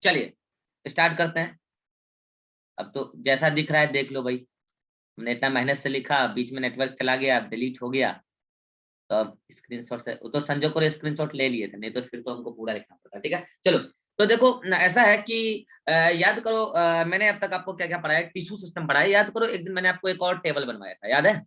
चलिए स्टार्ट करते हैं। अब तो जैसा दिख रहा है देख लो भाई, हमने इतना मेहनत से लिखा, बीच में नेटवर्क चला गया, डिलीट हो गया, तो अब स्क्रीनशॉट से तो संजय को स्क्रीनशॉट ले लिए थे, नहीं तो फिर तो हमको पूरा लिखना पड़ता। ठीक है चलो, तो देखो ऐसा है कि याद करो, मैंने अब तक आपको क्या क्या पढ़ाया, टिश्यू सिस्टम पढ़ाया। याद करो एक दिन मैंने आपको एक और टेबल बनवाया था, याद है?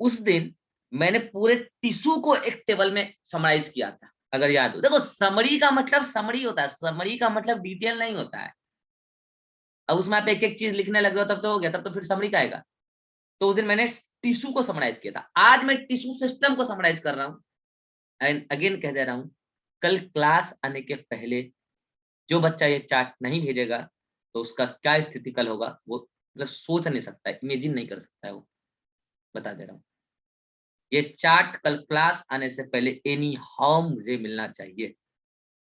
उस दिन मैंने पूरे टिश्यू को एक टेबल में समराइज किया था, अगर याद हो। देखो समरी का मतलब समरी होता है, समरी का मतलब डिटेल नहीं होता है। अब उसमें आप एक एक चीज लिखने लगे हो तब तो हो गया, तब तो फिर समरी का आएगा। तो उस दिन मैंने टिश्यू को समराइज किया था, आज मैं टिश्यू सिस्टम को समराइज कर रहा हूं। एंड अगेन कह दे रहा हूं, कल क्लास आने के पहले जो बच्चा ये चार्ट नहीं भेजेगा तो उसका क्या स्थिति कल होगा वो मतलब सोच नहीं सकता है, इमेजिन नहीं कर सकता है वो, बता दे रहा हूँ। ये चार्ट कल क्लास आने से पहले एनी हाउ मुझे मिलना चाहिए,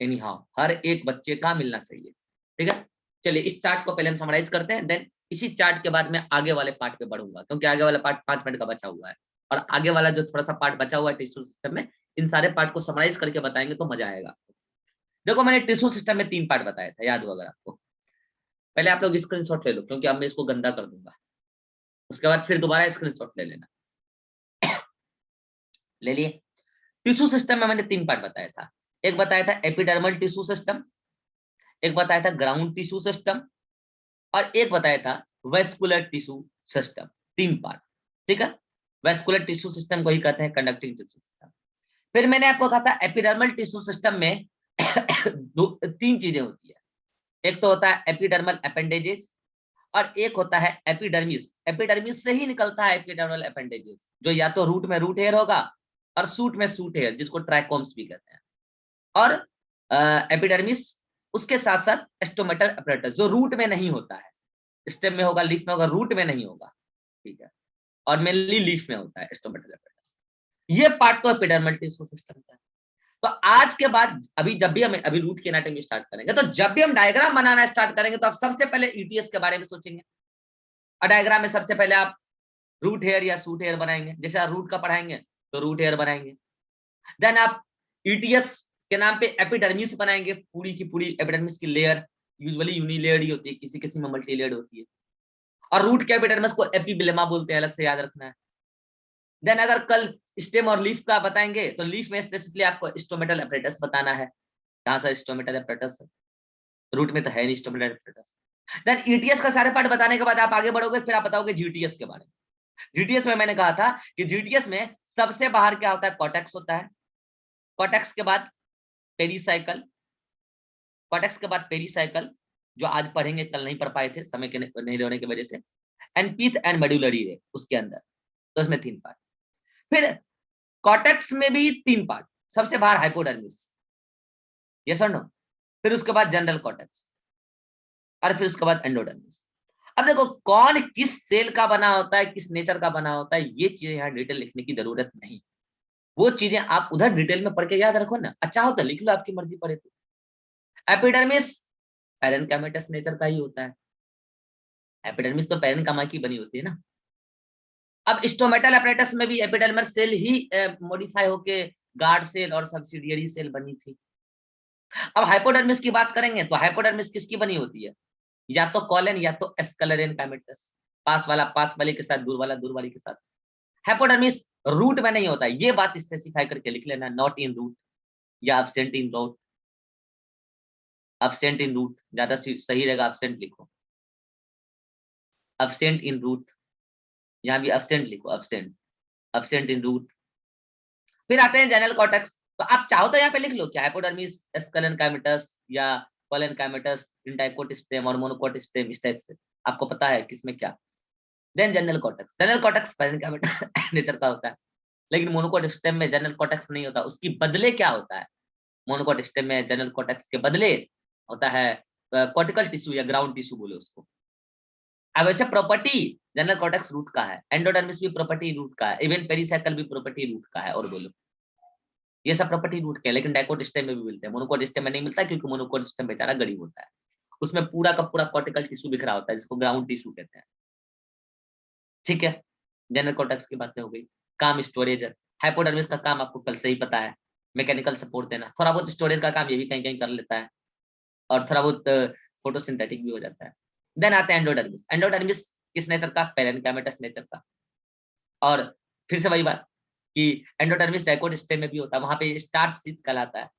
एनी हाउ हर एक बच्चे का मिलना चाहिए। ठीक है चलिए इस चार्ट को पहले हम समराइज करते हैं, देन इसी चार्ट के बाद मैं आगे वाले पार्ट पे बढ़ूंगा, क्योंकि आगे वाला पार्ट 5 मिनट का बचा हुआ है, और आगे वाला जो थोड़ा सा पार्ट बचा हुआ है टिश्यू सिस्टम में, इन सारे पार्ट को समराइज करके बताएंगे तो मजा आएगा। देखो मैंने टिश्यू सिस्टम में 3 पार्ट बताया था, याद हो अगर आपको। पहले आप लोग स्क्रीनशॉट ले लो, क्योंकि अब मैं इसको गंदा कर दूंगा, उसके बाद फिर दोबारा स्क्रीनशॉट ले लेना। ले लिए। टिश्यू सिस्टम में मैंने 3 पार्ट बताया था, एक बताया था एपिडर्मल टिश्यू सिस्टम, एक बताया था ग्राउंड टिश्यू सिस्टम, और एक बताया था वेस्कुलर टिश्यू सिस्टम। 3 पार्ट। ठीक है, वेस्कुलर टिश्यू सिस्टम को ही कहते हैं कंडक्टिंग टिश्यू सिस्टम। फिर मैंने आपको कहा था एपिडर्मल टिश्यू सिस्टम में 3 चीजें होती है, एक तो होता है एपिडर्मल अपेंडेजेस, और एक होता है एपिडर्मिस। एपिडर्मिस से ही निकलता है एपिडर्मल अपेंडेजेस, जो या तो रूट में रूट हेयर होगा और सूट में सूट हेयर, जिसको ट्राइकोम्स भी कहते हैं। और एपिडर्मिस, उसके साथ साथ स्टोमेटल अपरेटस जो रूट में नहीं होता है, स्टेम में होगा, लीफ में होगा, रूट में नहीं होगा। ठीक है, और मेनली लीफ में होता है स्टोमेटल अपरेटस। ये पार्ट तो एपिडर्मल टिश्यू सिस्टम का है। तो आज के बाद अभी जब भी हम अभी रूट की एनाटॉमी स्टार्ट करेंगे, तो जब भी हम डायग्राम बनाना स्टार्ट करेंगे तो आप सबसे पहले ईटीएस के बारे में सोचेंगे। और डायग्राम में सबसे पहले आप रूट हेयर या सूट हेयर बनाएंगे, जैसे आप रूट का पढ़ाएंगे तो रूट हेयर बनाएंगे। देन आप ईटीएस के नाम पे एपिडर्मिस बनाएंगे, पूरी की पूरी एपिडर्मिस की लेयर यूजुअली यूनिलेयर्ड ही होती है, किसी किसी में मल्टी लेयर्ड होती है। और रूट के एपिडर्मिस को एपिबिलेमा बोलते हैं, अलग से याद रखना है। देन अगर कल स्टेम और लीफ का बताएंगे तो लीफ में स्पेसिफिकली आपको स्टोमेटल अपरेटस बताना है। कहां से स्टोमेटल अपरेटस है, रूट में तो है नहीं स्टोमेटल अपरेटस। देन ईटीएस का सारे पार्ट बताने के बाद आप आगे बढ़ोगे, फिर आप बताओगे जीटीएस के बारे में। जीटीएस में मैंने कहा था कि जीटीएस में सबसे बाहर क्या होता है, कॉर्टेक्स होता है। कॉर्टेक्स के बाद पेरीसाइकल, कॉर्टेक्स के बाद पेरीसाइकल, जो आज पढ़ेंगे कल नहीं पढ़ पाए थे समय के नहीं रहने की वजह से। एंड पीथ एंड मेडुलरी रे उसके अंदर, तो इसमें 3 पार्ट। फिर कॉर्टेक्स में भी 3 पार्ट, सबसे बाहर हाइपोडर्मिस, यस और नो। फिर उसके बाद जनरल कॉर्टेक्स, और फिर उसके बाद एंडोडर्मिस। अब देखो कौन किस सेल का बना होता है, किस नेचर का बना होता है, ये चीजें यहाँ डिटेल लिखने की जरूरत नहीं। वो चीजें आप उधर डिटेल में पढ़ के याद रखो ना, अच्छा हो तो लिख लो, आपकी मर्जी पड़े तो। एपिडर्मिस पैरेनकाइमेटस नेचर का ही होता है, एपिडर्मिस तो पैरेनकाइमा की बनी होती है ना। अब स्टोमेटल अपरेटस में भी एपिडर्मस सेल ही मॉडिफाई होके गार्ड सेल और सब्सिडियरी सेल बनी थी। अब हाइपोडर्मिस की बात करेंगे तो हाइपोडर्मिस किसकी बनी होती है, या तो कॉलन या तो एस्कलरेन काइमेटस, पास वाला पास वाले के साथ, दूर वाला दूर वाले के साथ। हाइपोडर्मिस रूट में नहीं होता है, ये बात स्पेसिफाई करके लिख लेना, नॉट इन रूट या absent in root. Absent in root ज्यादा सही रहेगा, एब्सेंट लिखो, एब्सेंट इन रूट, यहाँ भी एब्सेंट लिखो, एब्सेंट, एब्सेंट इन रूट। फिर आते हैं जनरल कॉर्टेक्स, तो आप चाहो तो यहाँ पे लिख लो कि हाइपोडर्मिस एस्कलन काइमेटस या कॉलन काइमेटस, इंटाइकोट स्टेम और मोनोकोट स्टेम, इस टाइप से आपको पता है किसमें क्या। Then general cortex, general cortex parenchymatous nature का होता है, लेकिन मोनोकोट स्टेम में जनरल कॉर्टेक्स नहीं होता, उसकी बदले क्या होता है, मोनोकोट स्टेम में जनरल कॉर्टेक्स के बदले होता है कॉर्टिकल टिश्यू या ग्राउंड टिश्यू बोले उसको। अब वैसे प्रॉपर्टी जनरल कॉर्टेक्स रूट का है, एंडोडर्मिस भी प्रॉपर्टी रूट का है, इवन पेरिसाइकल भी प्रॉपर्टी रूट का है, और बोलो ये सब प्रॉपर्टी रूट के हैं, लेकिन डाइकोट स्टेम में भी मिलते हैं, मोनोकोट स्टेम में नहीं मिलता, क्योंकि मोनोकोट स्टेम बेचारा गरीब होता है, उसमें पूरा का पूरा कॉर्टिकल टिश्यू बिखरा होता है, जिसको ग्राउंड टिश्यू कहते हैं। ठीक है, जनरल कॉर्टेक्स की बातें हो गई। काम स्टोरेज है, हाइपोडर्मिस का काम आपको कल से ही पता है, मैकेनिकल सपोर्ट देना, थोड़ा बहुत स्टोरेज का काम ये भी कहीं कहीं कर लेता है। और थोड़ा बहुत फोटोसिंथेटिक भी हो जाता है। देन आता है एंडोडर्मिस। एंडोडर्मिस किस नेचर का? पेरेनकाइमेटस नेचर का। और फिर से वही बात कि एंडोडर्मिस डाइकोट स्टेम में भी होता है, वहां पे स्टार्च शीथ कहलाता है।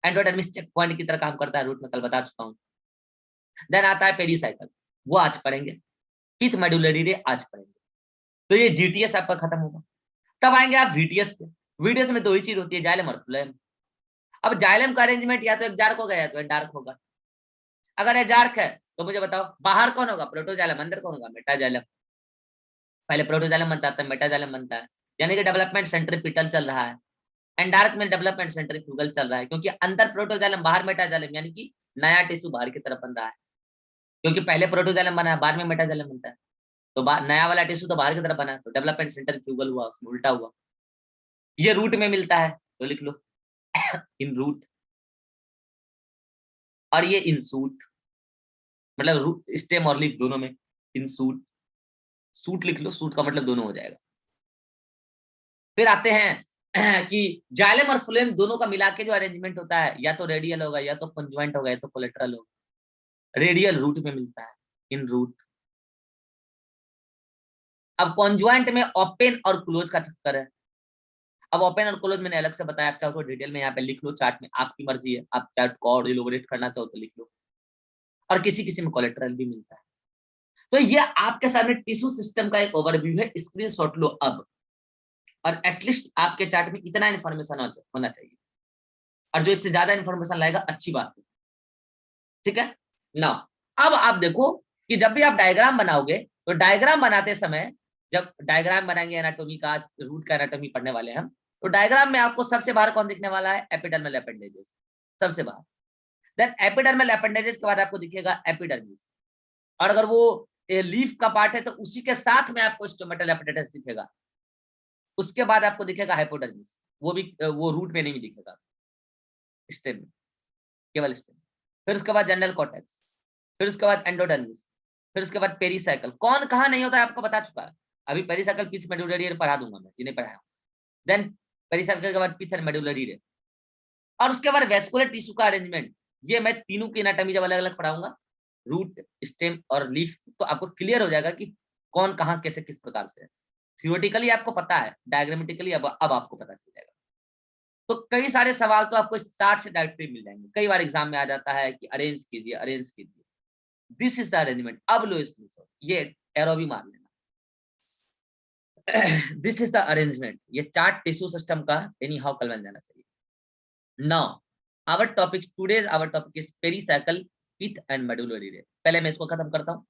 एंडोडर्मिस चेक पॉइंट की तरह काम करता है, रूट में कल बता चुका हूँ। देन आता है पेरीसाइकल, वो आज पढ़ेंगे। पिथ मेडुलरी रे आज पढ़ेंगे। तो ये जीटीएस आपका खत्म होगा। तब आएंगे आप वीटीएस पे। वीटीएस में दो ही चीज होती है, जाइलम और फ्लोएम। अब जाइलम का अरेंजमेंट या तो एक जार्क होगा या तो एक डार्क होगा। अगर ये जार्क है तो मुझे बताओ बाहर कौन होगा? प्रोटोजाइलम। अंदर कौन होगा? मेटाजाइलम। पहले प्रोटोजाइलम बनता है, मेटाजाइलम बनता है, यानी कि डेवलपमेंट सेंट्रीपिटल चल रहा है। एंड डार्क में डेवलपमेंट सेंट्रीफ्यूगल चल रहा है, क्योंकि अंदर प्रोटोजाइलम बाहर मेटाजाइलम, यानी कि नया टिश्यू बाहर की तरफ बन रहा है। क्योंकि पहले प्रोटोजाइलम बना है, बाद में मेटाजाइलम बनता है, तो नया वाला टिश्यू तो बाहर की तरफ बना है, तो डेवलपमेंट सेंट्रीफ्यूगल हुआ, उसमें उल्टा हुआ। ये रूट में मिलता है तो लिख लो इन रूट। और ये इन सूट, मतलब रूट स्टेम और लीफ दोनों में इन सूट। सूट लिख लो, सूट का मतलब दोनों हो जाएगा। फिर आते हैं कि जाइलम और फ्लोएम दोनों का मिला के जो अरेंजमेंट होता है, या तो रेडियल होगा, या तो कंजॉइंट होगा, या तो कोलेटरल होगा। रेडियल रूट में मिलता है, इन रूट। अब कॉन्जुएंट में ओपन और क्लोज का चक्कर है। अब ओपन और क्लोज मैंने अलग से बताया, आप चाहो तो डिटेल में यहाँ पे लिख लो चार्ट में, आपकी मर्जी है, आप चार्ट को और इलोबरेट करना चाहो तो लिख लो। और किसी किसी में कोलेटरल भी मिलता है। तो ये आपके सामने टिश्यू सिस्टम का एक ओवरव्यू है, स्क्रीनशॉट लो अब। और एटलीस्ट आपके चार्ट में इतना इन्फॉर्मेशन होना चाहिए, और जो इससे ज्यादा इन्फॉर्मेशन लाएगा अच्छी बात है, ठीक है ना। अब आप देखो कि जब भी आप डायग्राम बनाओगे, तो डायग्राम बनाते समय, जब डायग्राम बनाएंगे एनाटॉमी का, रूट का एनाटॉमी पढ़ने वाले हैं हम, तो डायग्राम में आपको सबसे बाहर कौन दिखने वाला है? एपिडर्मल एपेंडेजेस, सबसे बाहर। देन एपिडर्मल एपेंडेजेस के बाद आपको दिखेगा एपिडर्मिस। और अगर वो लीफ का पार्ट है तो उसी के साथ में आपको स्टोमेटल एपेंडेजेस दिखेगा। उसके बाद आपको दिखेगा हाइपोडर्मिस, वो भी वो रूट में नहीं दिखेगा, स्टेम में, केवल स्टेम। फिर उसके बाद जनरल कॉर्टेक्स, फिर उसके बाद एंडोडर्मिस, फिर उसके बाद पेरीसाइकल। कौन कहाँ नहीं होता है आपको बता चुका है। अभी पेरीसाइकल पिथ मेडुलरी रे पढ़ा दूंगा मैं, ये नहीं पढ़ाया। देन पेरीसाइकल के बाद पिथ एंड मेडुलरी रे, और उसके बाद वेस्कुलर टिश्यू का अरेंजमेंट। ये मैं तीनों की एनाटॉमी जब अलग अलग पढ़ाऊंगा, रूट, स्टेम और लीफ, तो आपको क्लियर हो जाएगा कि कौन कहाँ कैसे किस प्रकार से। थियोरेटिकली आपको पता है, डायग्रामेटिकली अब आपको पता चल जाएगा। तो कई सारे सवाल तो आपको चार्ट से डायरेक्टली मिल जाएंगे। कई बार एग्जाम में आ जाता है कि अरेंज कीजिए, अरेंज कीजिए। This is the arrangement. अब लो स्क्रीनशॉट, ये एरो भी मार लेना। This is the arrangement. ये चार्ट टिश्यू सिस्टम का एनी हाउ कल बन जाना चाहिए। Now our topic today's, our topic is pericycle, pith and medullary ray. पहले मैं इसको खत्म करता हूँ,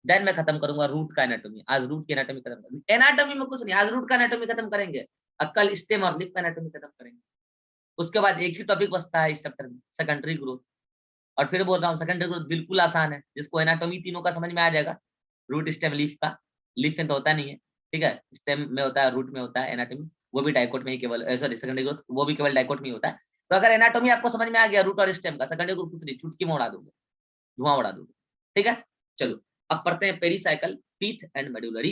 देन मैं खत्म करूंगा रूट का एनाटॉमी। आज रूट की एनाटॉमी खत्म करेंगे, एनाटॉमी में कुछ नहीं, आज रूट का एनाटॉमी खत्म करेंगे, कल स्टेम और लीफ का एनाटॉमी खत्म करेंगे। उसके बाद एक ही टॉपिक बचता है इस चैप्टर में, सेकेंडरी ग्रोथ। और फिर बोल रहा हूँ सेकेंडरी ग्रोथ बिल्कुल आसान है, जिसको एनाटॉमी तीनों का समझ में आ जाएगा। रूट, स्टेम, लीफ का। लीफ में तो होता नहीं है, ठीक है, स्टेम में होता है, रूट में होता है एनाटॉमी, वो भी डाइकोट में ही केवल, सॉरी सेकेंडरी ग्रोथ वो भी केवल डाइकोट में ही होता है। तो अगर एनाटॉमी आपको समझ में आ गया रूट और स्टेम का, सेकेंडरी ग्रोथ कुछ नहीं, चुटकी में उड़ा दोगे, धुआं उड़ा दोगे, ठीक है। चलो अब पढ़ते हैं पेरीसाइकल, पीथ एंड मेडुलरी।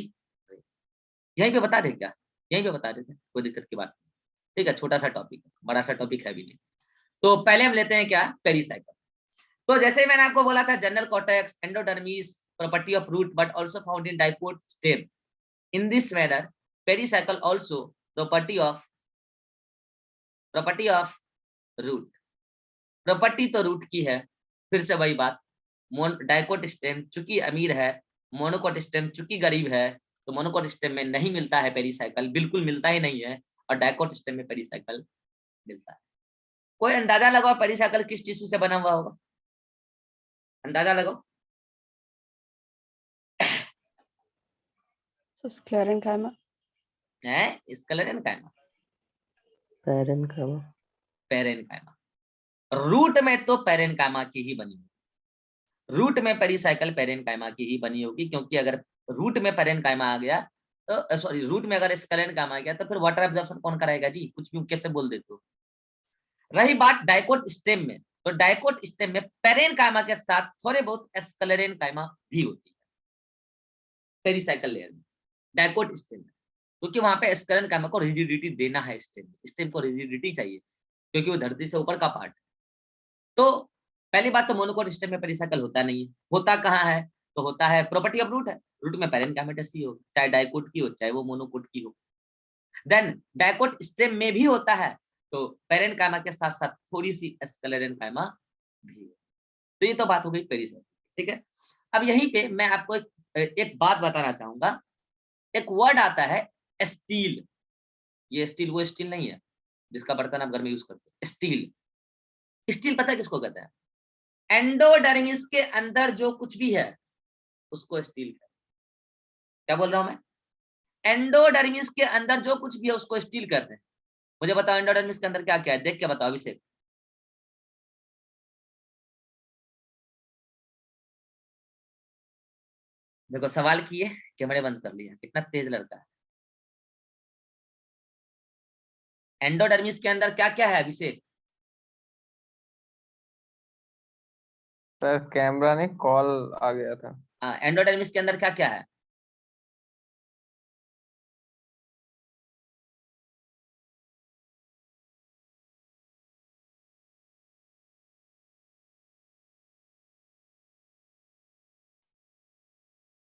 यहीं पे बता दे क्या? यहीं पे बता देते, कोई दिक्कत की बात नहीं, ठीक है। छोटा सा टॉपिक, बड़ा सा टॉपिक है भी नहीं। तो पहले हम लेते हैं क्या? पेरीसाइकल। तो जैसे मैंने आपको बोला था, general cortex, endodermis, property of root but also found in dicot stem. In this manner pericycle also property of root. Property तो रूट की है, फिर से वही बात। डाइकोट स्टेम चूंकि अमीर है, मोनोकोट स्टेम चूंकि गरीब है, तो मोनोकोट स्टेम में नहीं मिलता है पेरीसाइकल, बिल्कुल मिलता ही नहीं है। और डाइकोट स्टेम में पेरीसाइकल मिलता है। कोई अंदाजा लगाओ पेरीसाइकल किस टिश्यू से बना हुआ होगा? अंदाजा लगाओ। स्क्लेरेंकाइमा है स्क्लेरेंकाइमा, पैरेनकाइमा। पेरेनकाइमा। रूट में तो पेरेनकाइमा की ही बनी होगी, रूट में पेरीसाइकल पेरेनकाइमा की ही बनी होगी, क्योंकि अगर रूट में पेरेनकाइमा आ गया तो, सॉरी, रूट में अगर स्क्लेरेंकाइमा आ गया तो फिर वाटर एब्जॉर्प्शन कौन कराएगा जी? कुछ भी कैसे बोल देते हो। रही बात डाइकोट स्टेम में, तो डाइकोट स्टेम में पेरेनकाइमा के साथ थोड़े बहुत स्क्लेरेंकाइमा भी होती है पेरीसाइकल लेयर में, डाइकोट स्टेम में, क्योंकि वहां पे स्क्लेरेंकाइमा को रिजिडिटी देना है। स्टेम को रिजिडिटी चाहिए, क्योंकि वो धरती से ऊपर का पार्ट। तो पहली बात तो मोनोकोट सिस्टम में पेरिसाइकिल होता नहीं है। होता कहाँ है? तो होता है प्रॉपर्टी ऑफ रूट है, रूट में पैरेनकाइमेटस ही हो, चाहे डाइकोट की हो चाहे वो मोनोकोट की हो। देन डाइकोट स्टेम में भी होता है, तो पैरेनकाइमा के साथ साथ थोड़ी सी स्क्लेरेनकाइमा भी है। तो ये तो बात हो गई पेरिसाइकिल, ठीक है। अब यहीं पे मैं आपको एक बात बताना चाहूंगा। एक वर्ड आता है स्टील। ये स्टील वो स्टील नहीं है जिसका बर्तन आप घर में यूज करते हैं। स्टील, स्टील पता है किसको कहते हैं? एंडोडर्मिस के अंदर जो कुछ भी है उसको स्टील कहते हैं। क्या बोल रहा हूं मैं? एंडोडर्मिस के अंदर जो कुछ भी है उसको स्टील कहते हैं। मुझे बताओ एंडोडर्मिस के अंदर क्या क्या है, देख के बताओ अभिषेक। देखो सवाल किए, कैमरे बंद कर लिए, कितना तेज लड़का है। एंडोडर्मिस के अंदर क्या क्या है अभिषेक? सर कैमरा नहीं, कॉल आ गया था। हाँ, एंडोडर्मिस के अंदर क्या क्या है?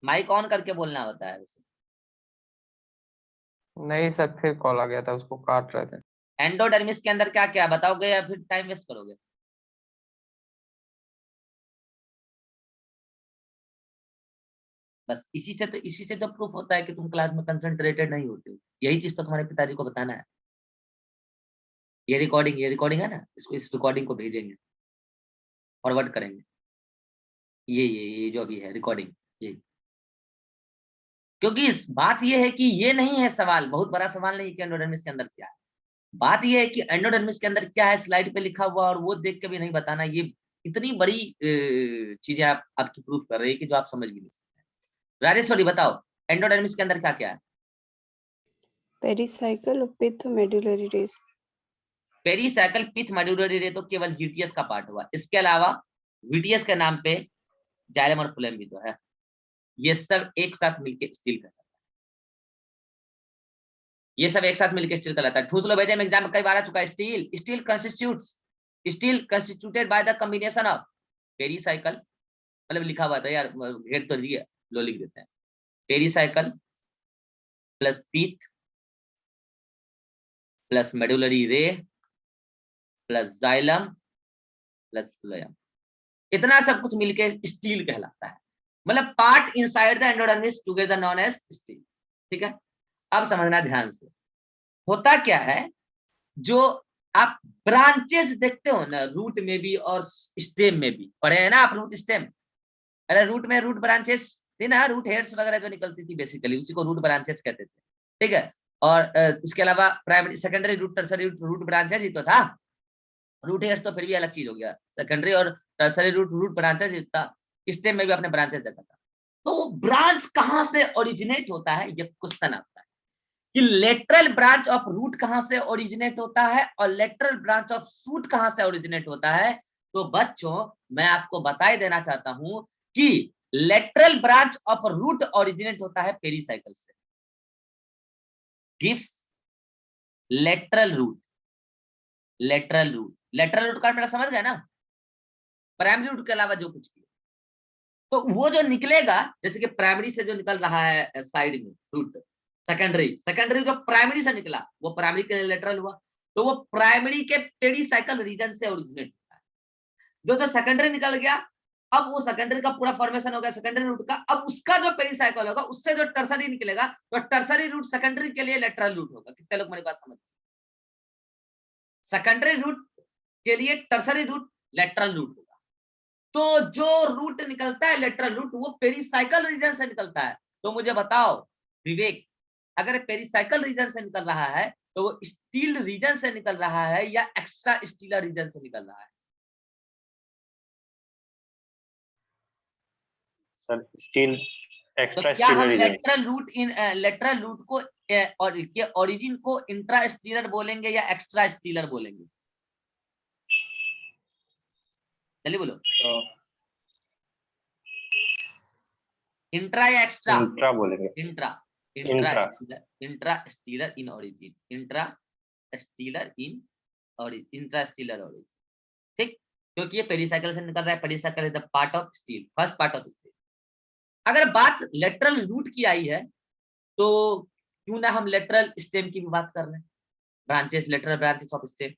माइक ऑन करके बोलना होता है वैसे। नहीं सर, फिर कॉल आ गया था, उसको काट रहे थे। एंडोडर्मिस के अंदर क्या क्या है बताओगे या फिर टाइम वेस्ट करोगे? बस इसी से तो प्रूफ होता है कि तुम क्लास में कंसंट्रेटेड नहीं होते हो। यही चीज तो तुम्हारे पिताजी को बताना है। ये रिकॉर्डिंग है ना, इसको इस रिकॉर्डिंग को भेजेंगे, फॉरवर्ड करेंगे। ये जो भी है रिकॉर्डिंग, ये क्योंकि इस बात ये है कि ये नहीं है सवाल, बहुत बड़ा सवाल नहीं कि एंडोडर्मिस के अंदर क्या है। बात ये है कि एंडोडर्मिस के अंदर क्या है स्लाइड पे लिखा हुआ और वो देख के भी नहीं बताना, ये इतनी बड़ी चीजें आपकी प्रूफ कर रही है कि जो आप समझ भी नहीं सकते। राजेश्वरी बताओ एंडोडर्मिस के अंदर क्या क्या है? Pericycle with medullary rays. Pericycle pith medullary ray तो केवल जीटीएस का पार्ट हुआ, इसके अलावा वीटीएस के नाम पे जाइलम और फ्लोएम भी तो है। ये सब एक साथ मिलके स्टील कहलाता है। ये सब एक साथ मिलकर स्टील कहलाता है। ठूस लो बेटे, एग्जाम में कई बार आ चुका है। Steel constituted by the combination of pericycle, मतलब लिखा हुआ था यार, घेर तो दिया, लो लिख देते हैं। Pericycle plus pith plus medullary ray plus xylem plus phloem, इतना सब कुछ मिलके स्टील कहलाता है। मतलब part inside the endodermis together known as stele. ठीक है, अब समझना ध्यान से। होता क्या है, जो आप ब्रांचेस देखते हो ना, रूट में भी और स्टेम में भी, पढ़े हैं ना आप रूट स्टेम? अरे रूट में रूट ब्रांचेस थी ना, रूट हेड्स वगैरह जो निकलती थी बेसिकली, उसी को रूट ब्रांचेस कहते थे। ठीक है, और उसके अलावा primary secondary root tertiary root branches ही तो था। रूट हेड्स तो फिर भी अलग चीज हो गया, सेकेंडरी और टर्सरी रूट ब्रांचेस ही था। स्टेम में भी अपने ब्रांचेस देखा था। तो ब्रांच कहां से ओरिजिनेट होता है, ये क्वेश्चन आता है कि लेटरल ब्रांच ऑफ रूट कहां से ओरिजिनेट होता है और लेटरल ब्रांच ऑफ शूट कहां से ओरिजिनेट होता है। तो बच्चों मैं आपको बता देना चाहता हूं कि lateral branch of root originate होता है पेरिसाइकिल से। Gives lateral root, lateral root का मतलब समझ गए ना, प्राइमरी रूट के अलावा जो कुछ भी। तो वो जो निकलेगा, जैसे कि प्राइमरी से जो निकल रहा है साइड में रूट, सेकेंडरी जो प्राइमरी से निकला वो प्राइमरी के लेटरल हुआ, तो वो प्राइमरी के पेरिसाइकिल रीजन से ओरिजिनेट होता है। जो सेकेंडरी निकल गया, अब वो सेकेंडरी का पूरा फॉर्मेशन हो गया सेकेंडरी रूट का, अब उसका जो पेरिसाइकिल होगा उससे जो टर्सरी निकलेगा, तो टर्सरी रूट सेकेंडरी के लिए लेटरल रूट होगा। कितने लोग मेरी बात समझ? सेकेंडरी रूट के लिए टर्सरी रूट लेटरल रूट होगा। तो जो रूट निकलता है लेटरल रूट, वो पेरिसाइकिल रीजन से निकलता है। तो मुझे बताओ विवेक, अगर पेरिसाइकिल रीजन से निकल रहा है तो वो स्टील रीजन से निकल रहा है या एक्स्ट्रा स्टीलर रीजन से निकल रहा है? सर स्टील, तो एक्स्ट्रा क्या हम स्टीलर लेटरल रूट को और के ओरिजिन को इंट्रा स्टीलर बोलेंगे या एक्स्ट्रा स्टीलर बोलेंगे? चलिए बोलो, इंट्रा या एक्स्ट्रा? इंट्रा बोलेंगे। Intra, intra stealer in origin, intra stealer in origin, ठीक। क्योंकि ये पेरिसाइकिल से निकल रहा है। Pericycle is the part of steel, first part of steel. अगर बात लेटरल रूट की आई है तो क्यों ना हम लेटरल स्टेम की भी बात कर लें, branches, lateral branches of stem.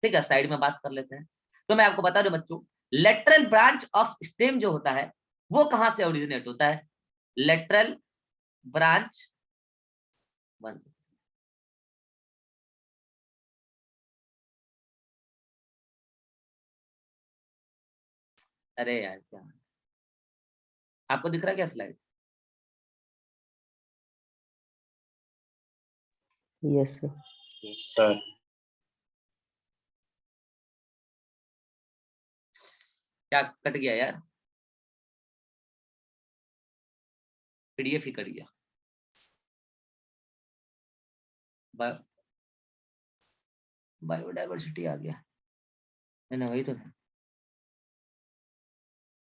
ठीक है, साइड में बात कर लेते हैं। तो मैं आपको बता दूं बच्चों, लेटरल ब्रांच ऑफ स्टेम जो होता है वो कहां से ओरिजिनेट होता है? लेटरल ब्रांच, अरे यार क्या आपको दिख रहा है क्या स्लाइड? Yes sir. सर क्या कट गया यार? पीडीएफ ही कट गया। बायोडाइवर्सिटी आ गया, नहीं वही तो है।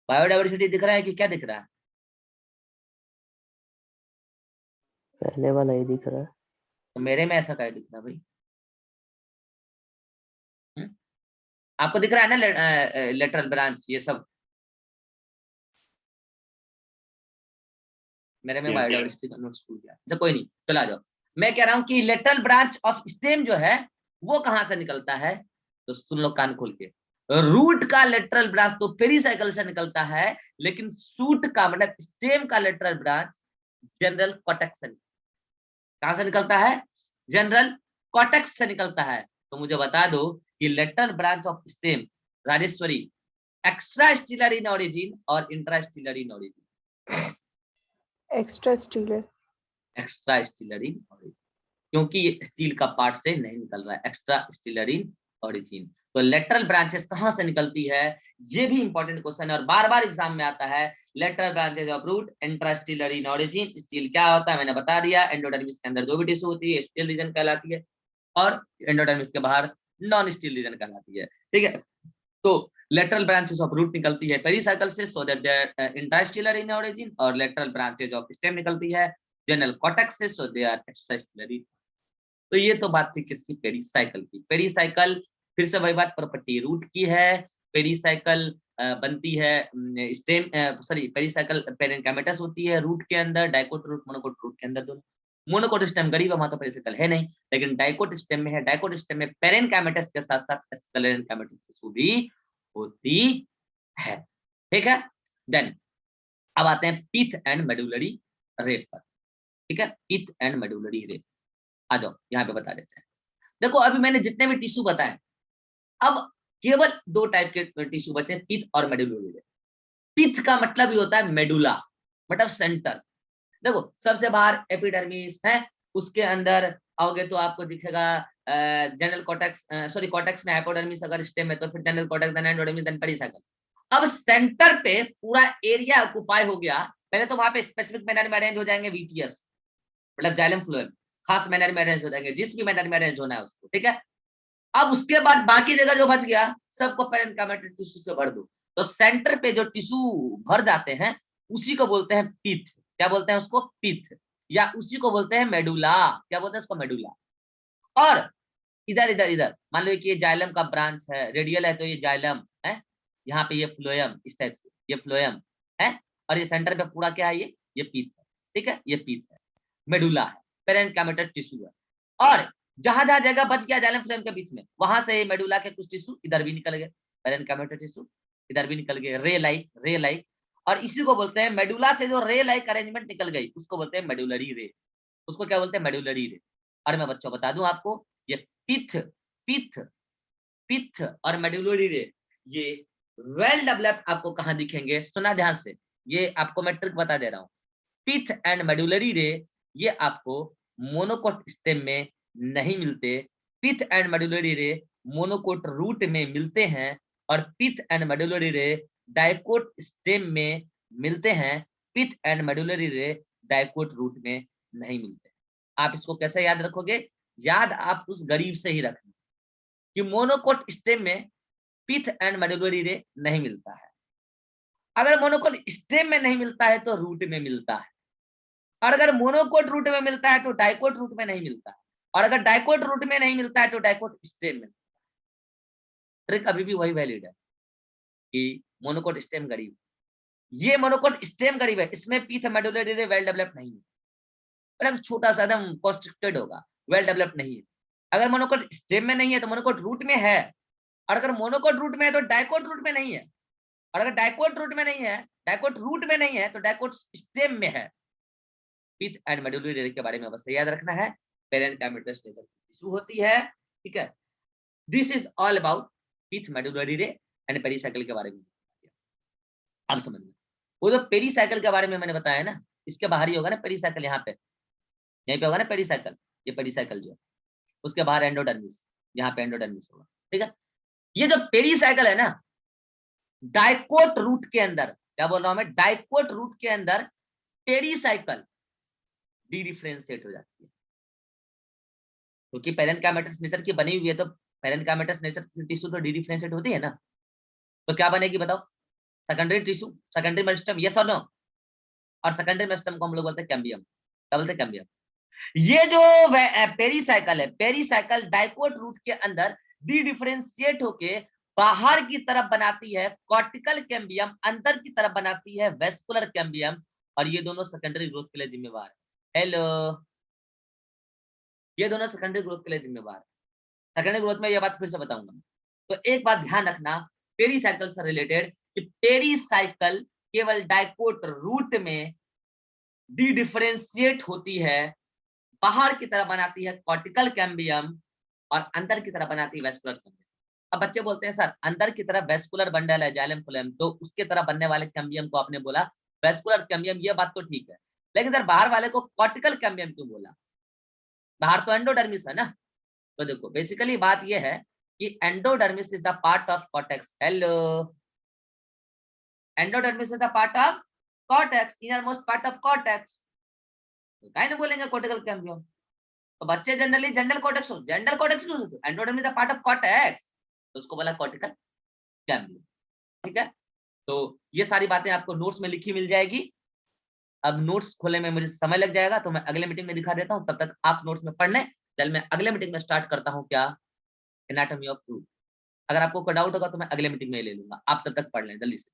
बायोडाइवर्सिटी दिख रहा है कि क्या दिख रहा है? पहले वाला ही दिख रहा है। तो मेरे में ऐसा क्या दिख रहा है भाई? आपको दिख रहा है ना लेटरल ब्रांच ये सब? मेरे में Yes. बायोडाइवर्सिटी का नोट स्कूल गया। अच्छा कोई नहीं, चला जाओ। मैं कह रहा हूं कि लेटरल ब्रांच ऑफ स्टेम जो है वो कहां से निकलता है? तो सुन लो कान खोल के, रूट का लेटरल ब्रांच तो पेरिसाइकिल से निकलता है, लेकिन शूट का मतलब स्टेम का लेटरल ब्रांच जनरल कॉर्टेक्स से, कहां से निकलता है? जनरल कॉर्टेक्स से निकलता है। तो मुझे बता दो कि lateral branch of stem Rajeshwari extrastelar in origin और intrastelar in origin? Extrastelar. Extrastelar in origin, क्योंकि ये स्टील का पार्ट से नहीं निकल रहा है। Extra stealer in origin. तो लेटरल ब्रांचेस कहां से निकलती है? ये भी इंपॉर्टेंट क्वेश्चन है और बार बार एग्जाम में आता है। Lateral branches of root intrastelar in origin. Stele क्या होता है मैंने बता दिया, एंडोडर्मिस के अंदर जो भी टिश्यू होती है स्टील रीजन कहलाती है, और एंडोडर्मिस के बाहर नॉन स्टील रीजन कहलाती है। ठीक है, तो लेटरल ब्रांचेस ऑफ रूट निकलती है पेरिसाइकिल से, so that they are intrastelar in origin, और लेटरल ब्रांचेस ऑफ स्टेम निकलती है जनरल कॉर्टेक्स से, सो दे आर एक्स्ट्रास्टीलर इन। तो ये तो बात थी किसकी? पेरिसाइकिल की। पेरिसाइकिल फिर से वही बात, प्रॉपर्टी रूट की है। पेरिसाइकिल बनती है स्टेम, सॉरी पेरिसाइकिल पेरेन्काइमेटस होती है रूट के अंदर, डाइकोट रूट मोनोकोट रूट के अंदर दोनों। मोनोकोट स्टेम गरीब है, वहां तो पेरिसाइकिल है नहीं, लेकिन डाइकोट स्टेम में है। डाइकोट स्टेम में पेरेन्काइमेटस के साथ साथ स्क्लेरेन्काइमेटस टिश्यू भी होती है। ठीक है, देन अब आते हैं पीथ एंड मेडुलरी रेट पर। ठीक है, पीथ एंड मेडुलरी रेट आ जाओ यहाँ पे बता देते हैं। देखो अभी मैंने जितने भी टिश्यू बताए, अब केवल दो टाइप के टिश्यू बचे, पिथ और मेडुला। पिथ का मतलब ही होता है मेडुला, मतलब सेंटर। देखो सबसे बाहर एपिडर्मिस है, उसके अंदर आओगे तो आपको दिखेगा जनरल कॉर्टेक्स, सॉरी कॉर्टेक्स में हाइपोडर्मिस, अगर स्टेम है तो फिर general cortex, then endodermis, then pericycle. अब सेंटर पे पूरा एरिया ऑक्युपाई हो गया, पहले तो वहां पे स्पेसिफिक मैनर में अरेंज हो जाएंगे वीटीएस, मतलब जाइलम फ्लोएम, खास मैनर में अरेंज हो जाएंगे, जिस भी मैनर में अरेंज होना है उसको। ठीक है, अब उसके बाद बाकी जगह जो बच गया सबको पेरेन्काइमेटस टिश्यू से भर दो। तो सेंटर पे जो टिश्यू भर जाते हैं उसी को बोलते हैं पीथ। क्या बोलते हैं उसको? पीथ। या उसी को बोलते हैं मेडुला। क्या बोलते हैं उसको? मेडुला। और इधर इधर इधर मान लो कि ये जाइलम का ब्रांच है, रेडियल है तो ये जाइलम है, यहाँ पे ये फ्लोएम, इस टाइप से ये फ्लोएम है, और ये सेंटर पे पूरा क्या है? ये पीथ है। ठीक है, ये पीथ है, मेडुला है, पेरेन्काइमेटस टिश्यू है। और जहां जहां जगह बच गया जाइलम फ्लोएम के बीच में, वहां से मेडुला के कुछ टिश्यू इधर भी निकल गए, पेरेन्काइमेटस टिश्यू इधर भी निकल गए, रे लाइक। और इसी को बोलते हैं मेडुला से जो रे लाइक अरेंजमेंट निकल गई उसको बोलते हैं मेडुलरी रे। उसको क्या बोलते हैं? मेडुलरी रे। और मैं बच्चों बता दूं आपको, ये पिथ पिथ पिथ और मेडुलरी रे ये वेल डेवलप्ड आपको कहां दिखेंगे? सुना ध्यान से, ये आपको मैं ट्रिक बता दे रहा हूं। पिथ एंड मेडुलरी रे ये आपको मोनोकोट स्टेम में नहीं मिलते। पिथ एंड मेडुलरी रे मोनोकोट रूट में मिलते हैं, और पिथ एंड मेडुलरी रे डाइकोट स्टेम में मिलते हैं। पिथ एंड मेडुलरी रे डाइकोट रूट में नहीं मिलते। आप इसको कैसे याद रखोगे? याद आप उस गरीब से ही रखना कि मोनोकोट स्टेम में पिथ एंड मेडुलरी रे नहीं मिलता है। अगर मोनोकोट स्टेम में नहीं मिलता है तो रूट में मिलता है, और अगर मोनोकोट रूट में मिलता है तो डाइकोट रूट में नहीं मिलता है, और अगर डाइकोट रूट में नहीं मिलता है तो डाइकोट स्टेम में। ट्रिक अभी भी वही वैलिड है। कि मोनोकोट स्टेम गरीब, ये मोनोकोट स्टेम गरीब है, इसमें पीथ मेडुलरी रे वेल डेवलप्ड नहीं है, मतलब छोटा सा एकदम कॉन्स्ट्रिक्टेड होगा, वेल डेवलप्ड नहीं है। अगर मोनोकोट स्टेम में नहीं है तो मोनोकोट रूट में है, और अगर मोनोकोट रूट में है तो डाइकोट रूट में नहीं है, और अगर डाइकोट रूट में नहीं है, डाइकोट रूट में नहीं है तो डाइकोट स्टेम में है। पीथ एंड मेडुलरी रे के बारे में बस याद रखना है, पेरेनकाइमेटस नेचर टिश्यू होती है, ठीक है। This is all about pith medullary रे एंड पेरीसाइकिल के बारे में। अब समझ में, वो जो पेरीसाइकिल के बारे में मैंने बताया ना, इसके बाहर ही होगा ना पेरीसाइकिल, यहाँ पे यहीं पे होगा ना पेरीसाइकिल, ये पेरीसाइकिल जो है, उसके बाहर एंडोडर्मिस, यहाँ पे एंडोडर्मिस होगा, ठीक है। ये जो पेरीसाइकिल है ना, डाइकोट रूट के अंदर, क्या बोल रहा हूं मैं, डाइकोट रूट के अंदर पेरीसाइकिल डी डिफरेंशिएट हो जाती है, क्योंकि पेरेनकाइमेटस नेचर की बनी हुई है, तो पेरेनकाइमेटस नेचर की टिश्यू तो डी डिफरेंशिएट होती है ना, तो क्या बनेगी बताओ, secondary tissue, secondary meristem, yes और नो। और सेकेंडरी मेरिस्टेम को हम लोग बोलते हैं कैम्बियम, क्या बोलते हैं, कैम्बियम। ये जो पेरीसाइकिल है, पेरीसाइकिल डाइकोट रूट के अंदर डी डिफरेंशिएट होके बाहर की तरफ बनाती है कॉर्टिकल कैम्बियम, अंदर की तरफ बनाती है वेस्कुलर कैम्बियम, और ये दोनों सेकेंडरी ग्रोथ के लिए जिम्मेवार है। हेलो, ये दोनों सेकेंडरी ग्रोथ के लिए जिम्मेवार है। सेकेंडरी ग्रोथ में ये बात फिर से बताऊंगा। तो एक बात ध्यान रखना पेरीसाइकिल से रिलेटेड, कि पेरीसाइकिल केवल डाइकोट रूट में डी डिफरेंशिएट होती है, बाहर की तरफ बनाती है कॉर्टिकल कैम्बियम, और अंदर की तरफ बनाती है वेस्कुलर कैम्बियम। अब बच्चे बोलते हैं सर अंदर की तरफ वेस्कुलर बंडल है जाइलम फ्लोएम, तो उसके तरफ बनने वाले कैम्बियम को आपने बोला वेस्कुलर कैम्बियम, ये बात तो ठीक है, लेकिन सर बाहर वाले को कॉर्टिकल कैम्बियम क्यों बोला, बाहर तो एंडोडर्मिस है ना। तो देखो बेसिकली बात ये है कि endodermis is the part of cortex, hello, endodermis is the part of cortex, inner most part of cortex, तो काहे ना बोलेंगे कॉर्टिकल कैम्बियम। तो बच्चे generally general cortex, general cortex क्यों सोचते, endodermis is the part of cortex, तो उसको बोला कॉर्टिकल कैम्बियम, ठीक है। तो ये सारी बातें आपको नोट्स में लिखी मिल जाएगी। अब नोट्स खोलने में मुझे समय लग जाएगा, तो मैं अगले मीटिंग में दिखा देता हूँ, तब तक आप नोट्स में पढ़ लें। चल मैं अगले मीटिंग में स्टार्ट करता हूँ क्या, एनाटॉमी ऑफ फ्रूट। अगर आपको कोई डाउट होगा तो मैं अगले मीटिंग में ले लूंगा, आप तब तक पढ़ लें जल्दी से।